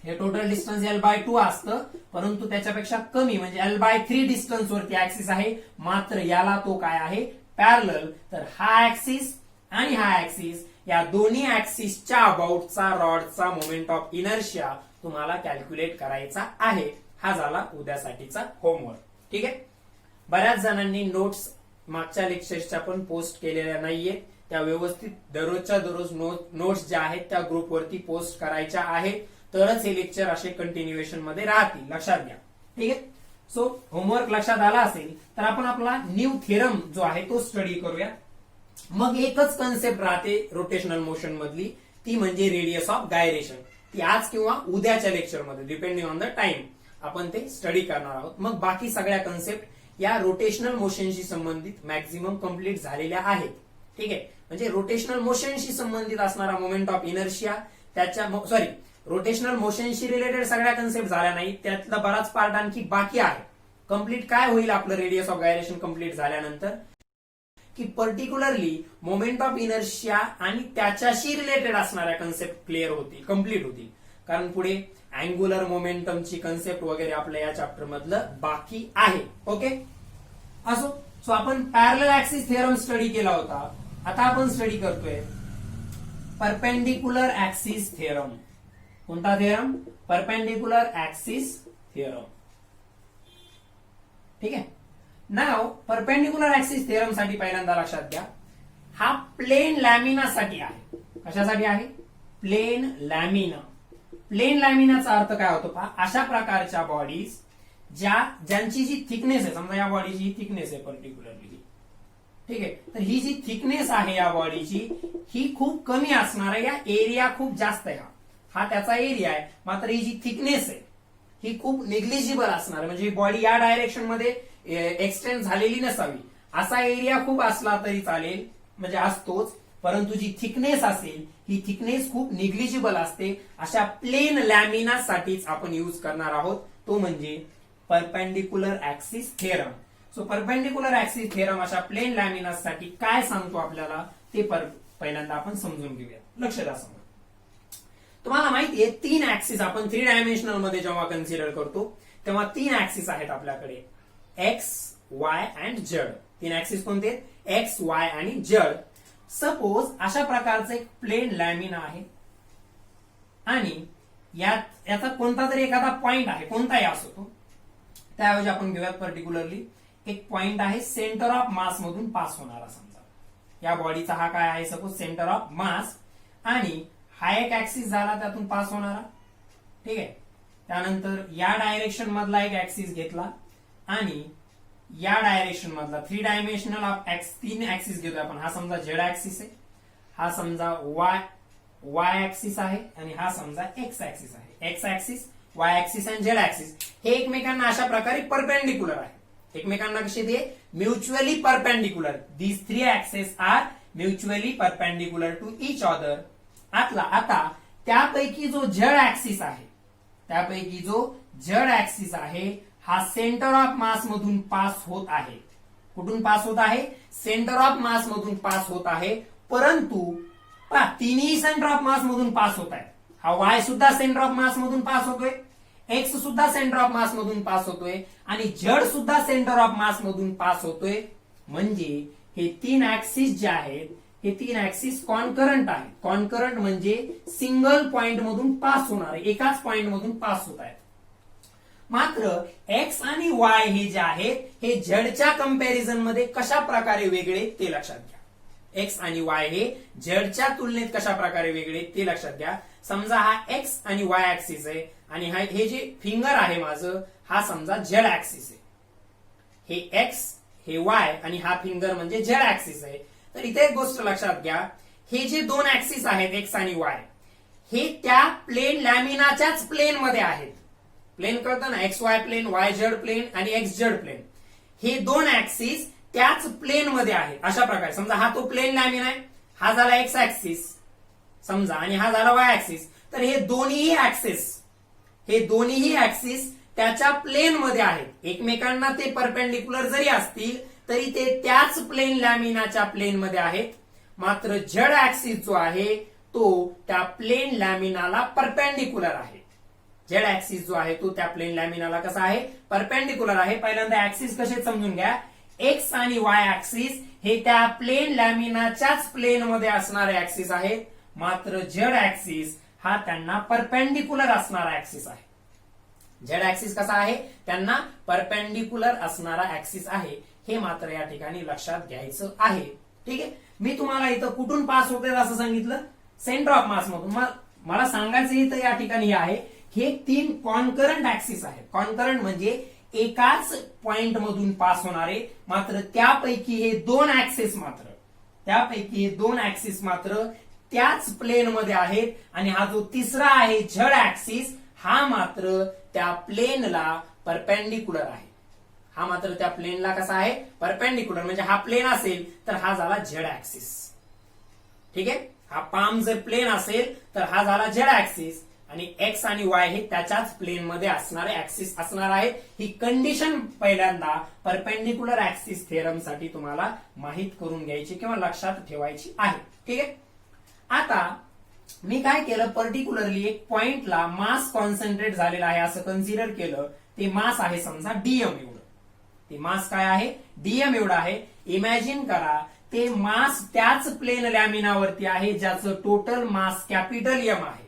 हे टोटल डिस्टन्स L/2 असतं, परंतु त्याच्यापेक्षा कमी म्हणजे L/3 डिस्टन्स वरती ऍक्सिस आहे. मात्र याला तो काय आहे, पॅरलल. तर हा ऍक्सिस आणि हा ऍक्सिस या दोन्ही ऍक्सिसच्या अबाउटचा रॉडचा मोमेंट ऑफ इनर्शिया तुम्हाला कॅल्क्युलेट करायचा आहे. हा झाला उद्यासाठीचा होमवर्क. ठीक आहे, बऱ्याच जणांनी नोट्स मागच्या लेक्चर्सच्या पण पोस्ट केलेल्या नाहीये, त्या व्यवस्थित दररोजच्या दररोज नोट्स ज्या आहेत त्या ग्रुपवरती पोस्ट करायच्या आहेत, तरच हे लेक्चर असे कंटिन्युएशन मध्ये राहतील, लक्षात घ्या. ठीक आहे, सो होमवर्क लक्षात आला असेल तर आपण आपला न्यू थिअरम जो आहे तो स्टडी करूया. मग एकच कन्सेप्ट राहते रोटेशनल मोशन मधली, ती म्हणजे रेडियस ऑफ गायरेशन. ती आज किंवा उद्याच्या लेक्चरमध्ये डिपेंडिंग ऑन द टाइम आपण ते स्टडी करणार आहोत. मग बाकी सगळ्या कन्सेप्ट या रोटेशनल मोशनशी संबंधित मॅक्झिमम कंप्लीट झालेल्या आहेत. ठीक आहे, म्हणजे रोटेशनल मोशनशी संबंधित असणारा मोमेंट ऑफ इनर्शिया, त्याच्या रोटेशनल मोशनशी रिलेटेड सगळ्या कन्सेप्ट झाल्या नाही, त्यातला बराच पार्ट आणखी बाकी आहे. कंप्लीट काय होईल आपलं रेडियस ऑफ गायरेशन कंप्लीट झाल्यानंतर, की पर्टिक्युलरली मोमेंट ऑफ इनर्शिया आणि त्याच्याशी रिलेटेड असणाऱ्या कन्सेप्ट क्लिअर होतील, कंप्लीट होतील. कारण पुढे अँग्युलर मोमेंटमची कन्सेप्ट वगैरे आपल्या या चॅप्टर मधलं बाकी आहे. ओके, असो. सो आपण पॅरलल ऍक्सिस थिअरम स्टडी केला होता. आता आपण स्टडी करतोय परपेंडिक्युलर ऍक्सिस थिअरम. कोणता थिअरम, परपेंडिक्युलर ऍक्सिस थिअरम. ठीक आहे, नाव परपेंडिक्युलर ऍक्सिस थिअरम साठी पहिल्यांदा लक्षात घ्या, हा प्लेन लॅमिना साठी आहे. कशासाठी आहे, प्लेन लॅमिना. प्लेन लॅमिनाचा अर्थ काय होतो पहा, अशा प्रकारच्या बॉडीज ज्यांची जी थिकनेस आहे, समजा या बॉडीची ही थिकनेस आहे पर्टिक्युलरली, ठीक आहे, तर ही जी थिकनेस आहे या बॉडीची ही खूप कमी असणार आहे, या एरिया खूप जास्त आहे, हा त्याचा एरिया आहे. मात्र ही जी थिकनेस आहे ही खूप निग्लिजिबल असणार आहे, म्हणजे ही बॉडी या डायरेक्शन मध्ये एक्सटेंड झालेली नसावी. असा एरिया खूप असला तरी चालेल, म्हणजे असतोच, परंतु जी थिकनेस असेल ही थिकनेस खूप निग्लिजिबल असते. अशा प्लेन लॅमिना साठीच आपण युज करणार आहोत, तो म्हणजे perpendicular axis theorem. So perpendicular axis theorem अशा प्लेन लॅमिना साठी काय सांगतो आपल्याला ते पहिल्यांदा आपण समजून घेऊया. लक्ष द्या. समोर तुम्हाला माहितीये 3 ऍक्सिस आपण 3 डायमेन्शनल मध्ये जेव्हा कन्सिडर करतो तेव्हा 3 ऍक्सिस आहेत आपल्याकडे, x, Y and Z. 3 axis कोणते, एक्स, वाय आणि झेड. सपोज अशा प्रकारचं एक प्लेन लॅमिना आहे आणि याचा कोणता तरी एखादा पॉइंट आहे, कोणताही असो तो. त्याऐवजी आपण घेऊयात पर्टिक्युलरली एक पॉइंट आहे सेंटर ऑफ मास मधून पास होणारा. समजा या बॉडीचा हा काय आहे, सपोज सेंटर ऑफ मास, आणि हा एक ऍक्सिस झाला त्यातून पास होणारा, ठीक आहे. त्यानंतर या डायरेक्शन मधला एक ऍक्सिस घेतला आणि या डायरेक्शन मधला 3 डायमेन्शनल तीन ऍक्सिस घेतोय आपण. हा समजा झेड ऍक्सिस आहे, हा समजा वाय ऍक्सिस आहे आणि हा समजा एक्स ऍक्सिस आहे. एक्स ऍक्सिस, वाय ऍक्सिस आणि झेड ऍक्सिस हे एकमेकांना अशा प्रकारे परपेंडिक्युलर आहे. एकमेकांना कसे ते mutually perpendicular. These 3 axes are mutually perpendicular to each other. आता त्यापैकी जो जड ऍक्सिस आहे हा सेंटर ऑफ मास मधून पास होत आहे. कुठून पास होत आहे? सेंटर ऑफ मास मधून पास होत आहे. परंतु तिन्ही सेंटर ऑफ मास मधून पास होत आहे. हा वाय सुद्धा सेंटर ऑफ मास मधून पास होतोय, एक्स सुद्धा सेंटर ऑफ मास मधून पास होतोय आणि झेड सुद्धा सेंटर ऑफ मास मधून पास होतोय. म्हणजे हे 3 ऍक्सिस जे आहेत हे 3 ऍक्सिस कॉन्करंट आहेत. कॉन्करंट म्हणजे सिंगल पॉइंट मधून पास होणारे, एकाच पॉइंट मधून पास होत आहेत. मात्र एक्स आणि वाय हे जे आहेत हे झेडच्या कंपॅरिझन मध्ये कशा प्रकारे वेगळे ते लक्षात घ्या. एक्स आणि वाय हे झेडच्या तुलनेत कशा प्रकारे वेगळे ते लक्षात घ्या. समजा हा एक्स आणि वाय ऍक्सिस आहे आणि हे जे फिंगर आहे माझं हा समजा झेड ऍक्सिस आहे. हे एक्स, हे वाय आणि हा फिंगर म्हणजे झेड ऍक्सिस आहे. तर इथे एक गोष्ट लक्षात घ्या, हे जे 2 ऍक्सिस आहेत एक्स आणि वाय हे त्या प्लेन लॅमिनाच्याच प्लेन मध्ये आहेत. प्लेन कळतं ना, x y plane, y z plane आणि एक्स झेड प्लेन. हे 2 ऍक्सिस त्याच प्लेन मध्ये आहेत. अशा प्रकारे समजा हा तो प्लेन लॅमिन आहे, हा झाला एक्स ऍक्सिस समजा आणि हा झाला वाय ऍक्सिस. तर हे दोन्हीही ऍक्सिस त्याच्या प्लेन मध्ये आहेत. एकमेकांना ते परपेंडिक्युलर जरी असतील तरी ते त्याच प्लेन लॅमिनाच्या प्लेन मध्ये आहेत. मात्र झेड ऍक्सिस जो आहे तो त्या प्लेन लॅमिनाला परपेंडिक्युलर आहे. झेड ऍक्सिस जो आहे तो त्या प्लेन लॅमिनाला कसा आहे? परपेंडिक्युलर आहे. पहिल्यांदा ऍक्सिस कसे समजून घ्या. एक्स आणि वाय ऍक्सिस हे त्या प्लेन लॅमिनाच्याच प्लेन मध्ये असणारे ऍक्सिस आहेत. मात्र झेड ऍक्सिस हा त्यांना परपेंडिक्युलर असणारा ऍक्सिस आहे. झेड ऍक्सिस कसा आहे? त्यांना परपेंडिक्युलर असणारा ऍक्सिस आहे. हे मात्र या ठिकाणी लक्षात घ्यायचं आहे. ठीक आहे. मी तुम्हाला इथं कुठून पास होते असं सांगितलं? सेंटर ऑफ मास मधून. मला सांगायचं इथं या ठिकाणी हे आहे, हे 3 कॉन्करंट ऍक्सिस आहेत. कॉन्करंट म्हणजे एकाच पॉइंट मधून पास होणारे. मात्र त्यापैकी हे 2 ऍक्सिस मात्र त्याच प्लेन मध्ये आहेत आणि हा जो तिसरा आहे झेड ऍक्सिस हा मात्र त्या प्लेनला परपेंडिक्युलर आहे. हा मात्र त्या प्लेनला कसा आहे? परपेंडिक्युलर. म्हणजे हा प्लेन असेल तर हा झाला झेड ऍक्सिस. ठीक आहे. हा पाम जर प्लेन असेल तर हा झाला झेड ऍक्सिस आणि एक्स आणि वाय हे त्याच्याच प्लेन मध्ये असणारे ऍक्सिस असणार आहेत. ही कंडिशन पहिल्यांदा परपेंडिक्युलर ऍक्सिस थेरम साठी तुम्हाला माहित करून घ्यायची किंवा लक्षात ठेवायची आहे. ठीक आहे. आता मी काय केलं, पर्टिक्युलरली एक पॉइंटला मास कॉन्सन्ट्रेट झालेला आहे असं कन्सिडर केलं. ते मास आहे समजा डीएम एवढं. ते मास काय आहे? डीएम एवढं आहे. इमॅजिन करा ते मास त्याच प्लेन लॅमिनावरती आहे ज्याचं टोटल मास कॅपिटल एम आहे.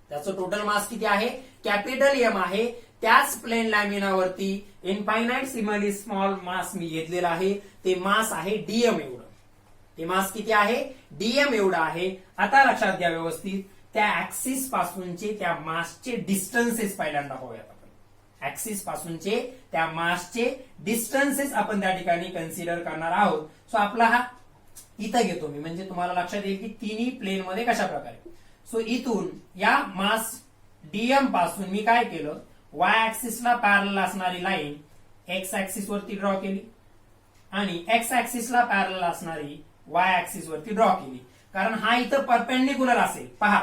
त्याचं टोटल मास किती आहे? कॅपिटल एम आहे. त्याच प्लेन लॅमिनावरती इनफायनाइटसिमली स्मॉल मास मी घेतलेला आहे. ते मास आहे डीएम एवढं. ते मास किती आहे? डीएम एवढं आहे. आता लक्षात घ्या व्यवस्थित, त्या ऍक्सिस पासूनचे त्या मासचे डिस्टन्सेस पहिल्यांदा पाहूयात आपण. ऍक्सिस पासूनचे त्या मासचे डिस्टन्सेस आपण त्या ठिकाणी कन्सिडर करणार आहोत. सो आपला हा इथं घेतो मी, म्हणजे तुम्हाला लक्षात येईल की तिन्ही प्लेन मध्ये कशा प्रकारे. सो इथून या मास डीएम पासून मी काय केलं, वाय ऍक्सिसला पॅरलल असणारी लाईन एक्स ऍक्सिस वरती ड्रॉ केली आणि एक्स ऍक्सिसला पॅरलल असणारी वाय ऍक्सिस वरती ड्रॉ केली. कारण हा इथं परपेंडिक्युलर असेल. पहा,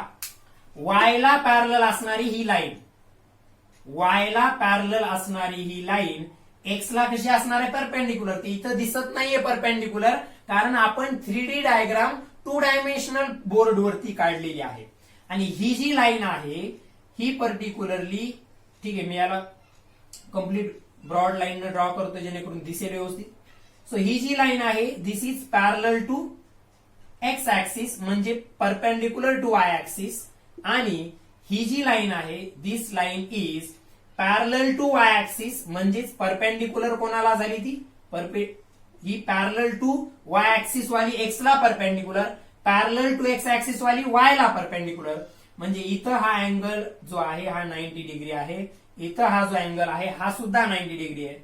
वायला पॅरलल असणारी ही लाईन एक्सला कशी असणार आहे? परपेंडिक्युलर. ती इथं दिसत नाहीये परपेंडिक्युलर, कारण आपण 3D डायग्राम 2 डायमेन्शनल बोर्ड वरती काढलेली आहे. आणि ही जी लाईन आहे ही पर्टिक्युलरली, ठीक आहे, मी याला कम्प्लीट ब्रॉड लाईन ड्रॉ करतो जेणेकरून दिसेल व्यवस्थित. सो ही जी लाईन आहे this is parallel to x axis म्हणजे परपेंडिक्युलर टू वाय ऍक्सिस. आणि ही जी लाईन आहे this line is parallel to y axis म्हणजेच परपेंडिक्युलर कोणाला झाली ती? ही पॅरलल टू वाय ऍक्सिस वाली एक्सला perpendicular, parallel to x axis वाली वाय ला परपेंडिक्युलर, म्हणजे इथं हा अँगल जो आहे हा 90 डिग्री आहे, इथं हा जो अँगल आहे हा सुद्धा 90 डिग्री आहे.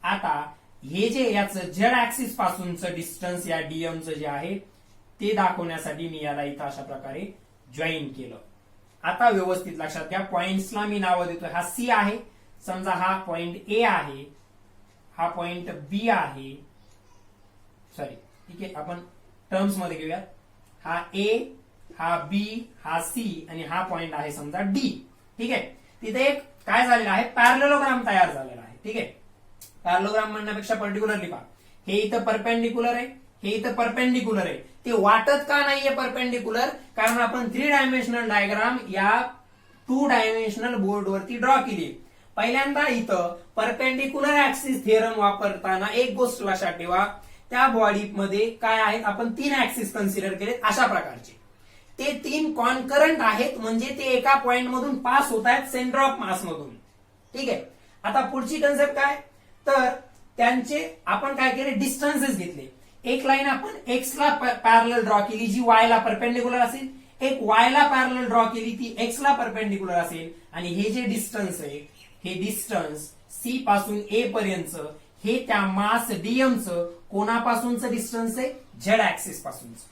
आता हे जे याचं झेड ऍक्सिस पासूनचं डिस्टन्स या डीएमचं जे आहे ते दाखवण्यासाठी मी याला इथं अशा प्रकारे जॉईन केलं. आता व्यवस्थित लक्षात घ्या, पॉइंट्सला मी नावं देतोय. हा सी आहे, समजा हा पॉइंट ए आहे, हा पॉइंट बी आहे, सॉरी ठीक आहे आपण टर्म्स मध्ये घेऊया. हा ए, हा बी, हा सी आणि हा पॉइंट आहे समजा डी. ठीक आहे, तिथे एक काय झालेलं आहे, पॅरलेलोग्राम तयार झालेला आहे. ठीक आहे, पॅरलोग्राम म्हणण्यापेक्षा पर्टिक्युलरली पहा, हे इथं परपेंडिक्युलर आहे, हे इथं परपेंडिक्युलर आहे. ते वाटत का नाहीये परपेंडिक्युलर, कारण आपण 3 डायमेन्शनल डायग्राम या 2 डायमेन्शनल बोर्ड वरती ड्रॉ केली. पहिल्यांदा इथं परपेंडिक्युलर ऍक्सिस थिअरम वापरताना एक गोष्ट लक्षात ठेवा, त्या बॉडी मध्ये काय आहेत, आपण 3 ऍक्सिस कन्सिडर केले अशा प्रकारचे. ते 3 कॉन्करंट आहेत, म्हणजे ते एका पॉइंट मधून पास होत आहेत, सेंटर ऑफ मास मधून. ठीक आहे, आता पुढची कन्सेप्ट काय, तर त्यांचे आपण काय केले, डिस्टन्सेस घेतले. एक लाईन आपण एक्स ला पॅरलल ड्रॉ केली जी वाय ला परपेंडिक्युलर असेल, एक वाय ला पॅरलल ड्रॉ केली ती एक्स ला परपेंडिक्युलर असेल, आणि हे जे डिस्टन्स आहे हे डिस्टन्स सी पासून ए पर्यंत हे त्या मास डीएमचं कोणापासूनचं डिस्टन्स आहे, झेड ऍक्सिस पासूनचं.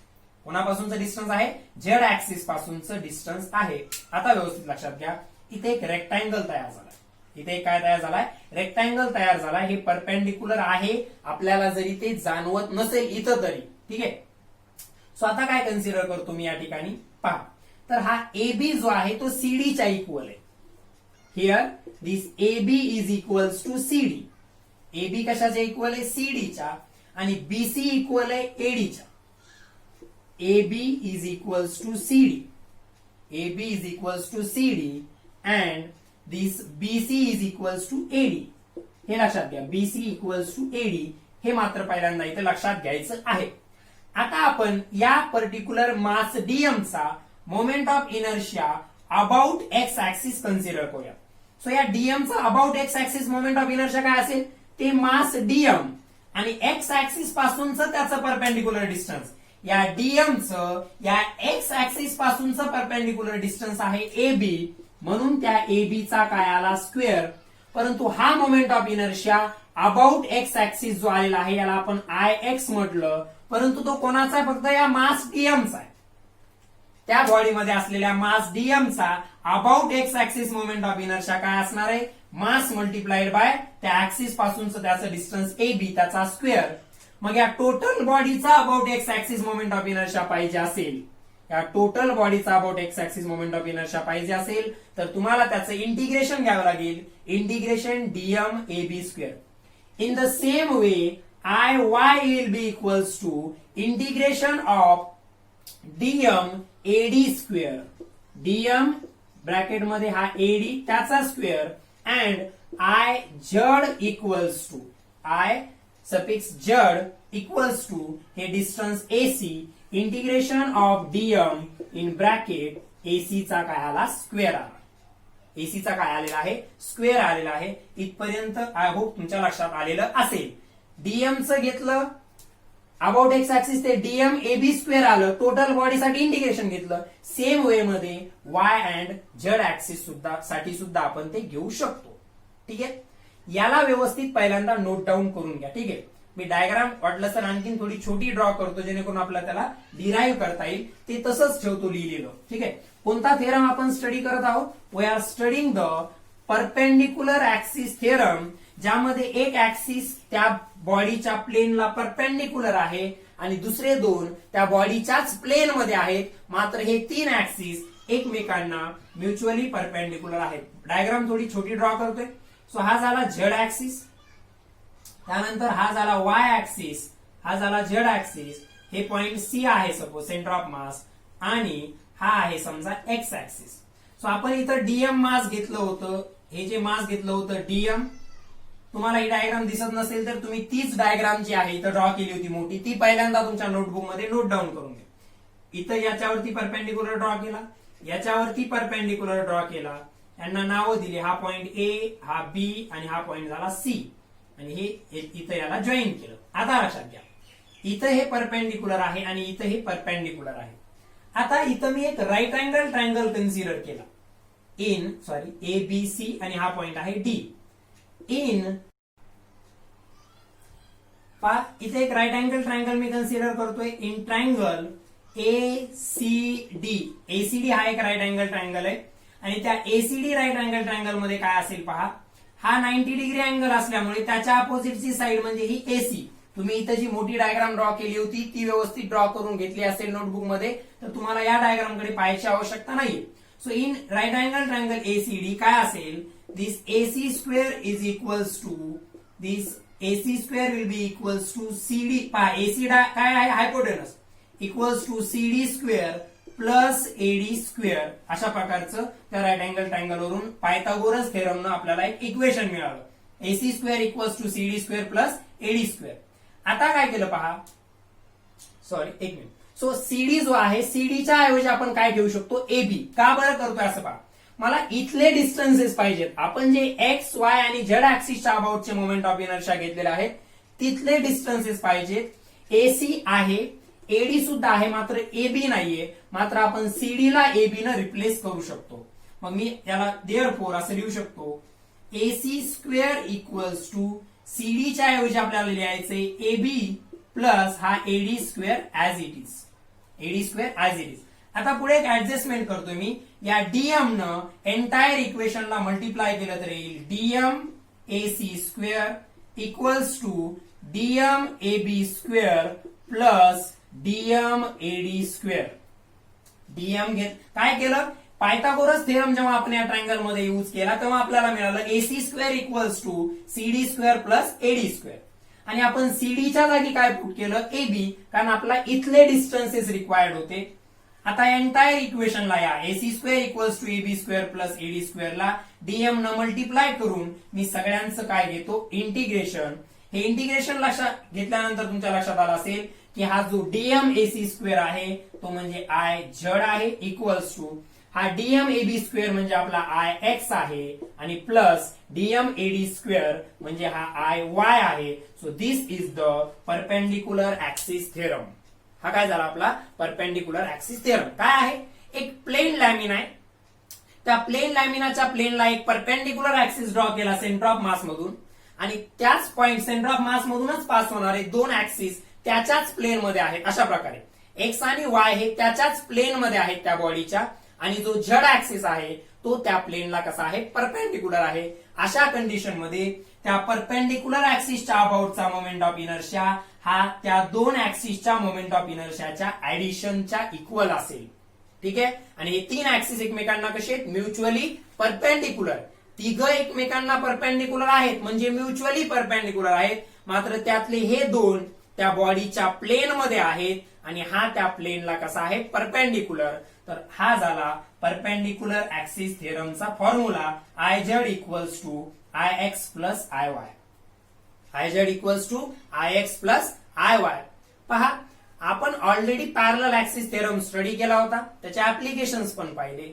कोणापासूनचं डिस्टन्स आहे, झेड ऍक्सिस पासूनचं डिस्टन्स आहे. आता व्यवस्थित लक्षात घ्या, इथे एक रेक्टँगल तयार झाला. इथे काय तयार झालाय, रेक्टँगल तयार झालाय. हे परपेंडिक्युलर आहे, आपल्याला जरी ते जाणवत नसेल इथं तरी. ठीक आहे, सो आता काय कन्सिडर करतो मी या ठिकाणी पहा, तर हा AB जो आहे तो सीडीच्या इक्वल आहे. Here this AB is equals to CD. AB कशाच्या इक्वल आहे, सीडीच्या, आणि BC इक्वल आहे एडीच्या. AB is equals to CD, AB is equals to CD and this BC is equals to AD. हे लक्षात घ्या, BC इक्वल्स टू एडी, हे मात्र पहिल्यांदा इथे लक्षात घ्यायचं आहे. आता आपण या पर्टिक्युलर मास डीएमचा moment of inertia about x axis consider करूया. सो या डीएमचा about x axis moment of inertia काय असेल, ते मास डीएम आणि एक्स ऍक्सिस पासूनचं त्याचं परपेंडिक्युलर डिस्टन्स. या डीएमचं या एक्स ऍक्सिस पासूनचं परपेंडिक्युलर डिस्टन्स आहे AB, म्हणून त्या एबीचा काय आला, स्क्वेअर. परंतु हा moment of inertia about x axis जो आलेला आहे याला आपण IX म्हटलं, परंतु तो कोणाचा आहे, फक्त या मास डीएमचा आहे. त्या बॉडीमध्ये असलेल्या मास डीएमचा about x axis moment of inertia काय असणार आहे, मास मल्टिप्लाइड बाय त्या ऍक्सिस पासूनचं त्याचं डिस्टन्स AB, त्याचा स्क्वेअर. मग या टोटल बॉडीचा about x axis moment of inertia पाहिजे असेल, या टोटल बॉडीचा about x axis moment of inertia पाहिजे असेल, तर तुम्हाला त्याचं इंटिग्रेशन घ्यावं लागेल, integration dm AB square. In the same way IY will be equals to integration of DM AD square. DM bracket मध्ये हा AD त्याचा स्क्वेअर अँड I जड इक्वल्स टू I सफिक्स जड इक्वल्स टू हे distance AC, integration of DM in bracket AC चा काय आला, square आला. AC चा काय आलेला आहे, स्क्वेअर आलेला आहे. इथपर्यंत आय होप तुमच्या लक्षात आलेलं असेल. डीएमचं घेतलं अबाउट एक्स ऍक्सिस, ते डीएम AB स्क्वेअर आलं. टोटल बॉडीसाठी इंटिग्रेशन घेतलं. सेम वे मध्ये वाय अँड झेड ऍक्सिस साठी सुद्धा आपण ते घेऊ शकतो. ठीक आहे, याला व्यवस्थित पहिल्यांदा नोट डाऊन करून घ्या. ठीक आहे, मी डायग्राम वाटलं तर आणखीन थोडी छोटी ड्रॉ करतो जेणेकरून आपल्याला त्याला डिराईव्ह करता येईल. ते तसंच ठेवतो लिहिलेलं. ठीक आहे, कोणता थेरम आपण स्टडी करत आहोत, we are studying the perpendicular axis theorem, ज्यामध्ये एक ऍक्सिस त्या बॉडीच्या प्लेनला परपेंडिक्युलर आहे आणि दुसरे 2 त्या बॉडीच्याच प्लेन मध्ये आहेत. मात्र हे 3 ऍक्सिस एकमेकांना म्युच्युअली परपेंडिक्युलर आहेत. डायग्राम थोडी छोटी ड्रॉ करतोय. सो हा झाला झेड ऍक्सिस, त्यानंतर हा झाला वाय ऍक्सिस, हा झाला झेड ऍक्सिस. हे पॉइंट C आहे सपोज सेंटर ऑफ मास, आणि हा आहे समजा एक्स ऍक्सिस. सो आपण इथं डीएम मास घेतलं होतं. हे जे मास घेतलं होतं डीएम, तुम्हाला ही डायग्राम दिसत नसेल तर तुम्ही तीच डायग्राम जी आहे इथं ड्रॉ केली होती मोठी, ती पहिल्यांदा तुमच्या नोटबुक मध्ये नोट डाऊन करून घ्या. इथं याच्यावरती परपेंडिक्युलर ड्रॉ केला, याच्यावरती परपेंडिक्युलर ड्रॉ केला, यांना नावं दिली. हा पॉइंट A, हा B आणि हा पॉइंट झाला C, आणि हे इथं याला जॉईन केलं. आता लक्षात घ्या, इथं हे परपेंडिक्युलर आहे आणि इथं हे परपेंडिक्युलर आहे. आता इथं मी एक राईट अँगल ट्रायंगल कन्सिडर केला ए बी सी आणि हा पॉइंट आहे डी. इथे एक राईट अँगल ट्रायंगल मी कन्सिडर करतोय इन ट्रायंगल एसीडी. एसीडी हा एक राईट अँगल ट्रायंगल आहे आणि त्या एसीडी राईट अँगल ट्रायंगल मध्ये काय असेल पहा, हा 90 डिग्री अँगल असल्यामुळे त्याच्या अपोजिटची साईड म्हणजे ही एसी. तुम्ही इथं जी मोठी डायग्राम ड्रॉ केली होती ती व्यवस्थित ड्रॉ करून घेतली असेल नोटबुक मध्ये, तर तुम्हाला या डायग्राम कडे पाहायची आवश्यकता नाहीये. So in right angle triangle ACD काय असेल, this AC square is equals to this AC square will be equals to CD. पहा AC काय आहे, hypotenuse, equals to CD square plus AD square. अशा प्रकारचं त्या राईट अँगल ट्रायंगल वरून Pythagoras थेरमनं आपल्याला एक इक्वेशन मिळालं. AC square equals to CD square plus AD square. आता काय केलं पहा, सॉरी एक मिनिट. सो CD जो आहे, CDच्या ऐवजी आपण काय घेऊ शकतो, AB. का बरं करतोय असं पहा, मला इथले डिस्टन्सेस पाहिजेत. आपण जे एक्स वाय आणि झेड ऍक्सिसच्या अबाउटचे मोमेंट ऑफ इनर्शिया घेतलेले आहेत तिथले डिस्टन्सेस पाहिजेत. एसी आहे, एडी सुद्धा आहे, मात्र एबी नाहीये. मात्र आपण सीडीला एबी न रिप्लेस करू शकतो. मग मी याला देअरफोर असं लिहू शकतो, एसी स्क्वेअर इक्वल्स टू सीडीच्या ऐवजी आपल्याला लिहायचंय एबी प्लस हा AD square as it is. AD square as it is. आता पुढे एक ऍडजस्टमेंट करतोय मी, या डीएम न एंटायर इक्वेशनला मल्टिप्लाय केलं तर येईल dm AC square equals to dm AB square plus dm AD square. Dm काय केलं, पायथागोरस थेरम जेव्हा आपण या ट्रायंगल मध्ये यूज केला तेव्हा आपल्याला मिळालं AC square equals to CD square plus AD square. आणि आपण सीडीच्या जागी काय पुट केलं, एबी, कारण आपला इथले डिस्टन्सेस रिक्वायर्ड होते. आता एंटायर इक्वेशनला या AC square equals to AB square plus AD स्क्वेअरला डीएम न मल्टिप्लाय करून मी सगळ्यांचं काय घेतो, इंटिग्रेशन. हे इंटिग्रेशन लक्षात घेतल्यानंतर तुमच्या लक्षात आलं असेल की हा जो डीएम एसी स्क्वेअर आहे तो म्हणजे आय झेड आहे इक्वल्स टू हा डीएम एबी स्क्वेअर म्हणजे आपला आय एक्स आहे आणि प्लस डीएम एडी स्क्वेअर म्हणजे हा आय वाय आहे. So this is the perpendicular axis theorem. हा काय झाला आपला परपेंडिक्युलर ऍक्सिस थेरम. काय आहे, एक प्लेन लॅमिन आहे, त्या प्लेन लॅमिनाच्या प्लेनला एक परपेंडिक्युलर ऍक्सिस ड्रॉ केला सेंटर ऑफ मास मधून आणि त्याच पॉइंट सेंटर ऑफ मास मधूनच पास होणारे दोन ऍक्सिस त्याच्याच प्लेन मध्ये आहेत. अशा प्रकारे एक्स आणि वाय हे त्याच्याच प्लेन मध्ये आहेत त्या बॉडीच्या आणि जो झेड ऍक्सिस आहे तो त्या प्लेनला कसा आहे, परपेंडिक्युलर आहे. अशा कंडिशन मध्ये त्या परपेंडिक्युलर ऍक्सिसच्या अबाउटचा मोमेंट ऑफ इनर्शिया हा त्या दोन ऍक्सिसच्या मोमेंट ऑफ इनर्शियाच्या ऍडिशनच्या इक्वल असेल. ठीक आहे. आणि हे तीन ऍक्सिस एकमेकांना कसे आहेत, म्युच्युअली परपेंडिक्युलर. तिघ एकमेकांना परपेंडिक्युलर आहेत म्हणजे म्युच्युअली परपेंडिक्युलर आहेत. मात्र त्यातले हे दोन त्या बॉडीच्या प्लेन मध्ये आहेत आणि हा त्या प्लेनला कसा आहे, परपेंडिक्युलर. तर हा झाला परपेंडिक्युलर ऍक्सिस थेरमचा formula I z equals to I x plus I y. I z equals to I x plus I y. पहा, आपण already parallel axis theorem study केला होता, त्याचे ऍप्लिकेशन्स पण पाहिले.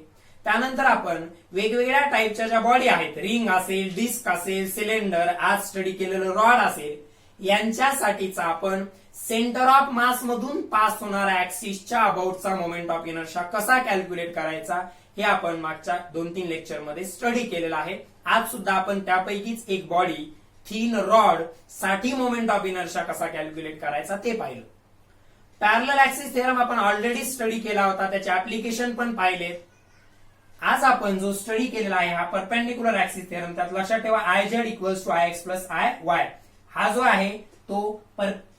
त्यानंतर आपण वेगवेगळ्या टाईपच्या ज्या बॉडी आहेत, रिंग असेल, डिस्क असेल, सिलेंडर, आज स्टडी केलेलं रॉड असेल, यांच्यासाठीचा आपण सेंटर ऑफ मास मधून पास होणाऱ्या ऍक्सिसच्या अबाउटचा मोमेंट ऑफ इनर्शिया कसा कॅल्क्युलेट करायचा हे आपण मागच्या 2-3 लेक्चर मध्ये स्टडी केलेलं आहे. आज सुद्धा आपण त्यापैकीच एक बॉडी थिन रॉड साठी मोमेंट ऑफ इनर्शिया कसा कॅल्क्युलेट करायचा ते पाहिलं. पॅरलल ऍक्सिस थेरम आपण ऑलरेडी स्टडी केला होता, त्याचे ऍप्लिकेशन पण पाहिले. आज आपण जो स्टडी केलेला आहे हा परपेंडिक्युलर ऍक्सिस थेरम, त्यात लक्षात ठेवा I z equals to I x plus I y. हा जो आहे तो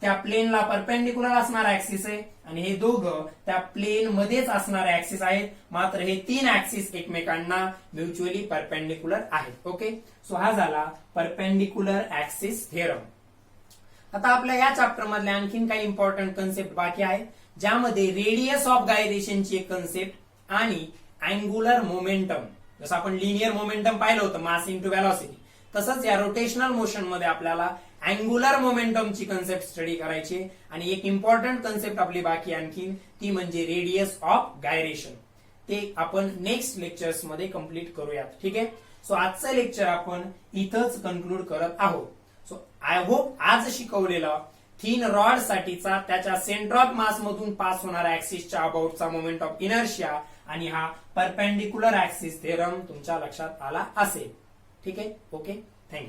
त्या प्लेनला परपेंडिक्युलर असणारा ऍक्सिस आहे आणि हे दोघं त्या प्लेन मध्येच असणारे ऍक्सिस आहेत. मात्र हे तीन ऍक्सिस एकमेकांना म्युच्युअली परपेंडिक्युलर आहेत. ओके, सो हा झाला परपेंडिक्युलर ऍक्सिस थेरम. आता आपल्या या चॅप्टर मधल्या आणखीन काही इम्पॉर्टंट कन्सेप्ट बाकी आहे, ज्यामध्ये रेडियस ऑफ गायरेशनची एक कन्सेप्ट आणि अँग्युलर मोमेंटम. जसं आपण लिनियर मोमेंटम पाहिलं होतं, मास इंटू व्हेलॉसिटी, तसंच या रोटेशनल मोशन मध्ये आपल्याला अँग्युलर मोमेंटमची कन्सेप्ट स्टडी करायची. आणि एक इम्पॉर्टंट कन्सेप्ट आपली बाकी आणखीन, ती म्हणजे रेडियस ऑफ गायरेशन. ते आपण नेक्स्ट लेक्चर्स मध्ये कम्प्लीट करूयात. ठीक आहे. सो आजचं लेक्चर आपण इथंच कन्क्लूड करत आहोत. सो आय होप आज शिकवलेलं थिन रॉड साठीचा त्याच्या सेंटर ऑफ मास मधून पास होणाऱ्या ऍक्सिसच्या अबाउटचा मोमेंट ऑफ इनर्शिया आणि हा परपेंडिक्युलर ऍक्सिस थेरम तुमच्या लक्षात आला असेल. ठीक आहे, ओके, थँक्यू.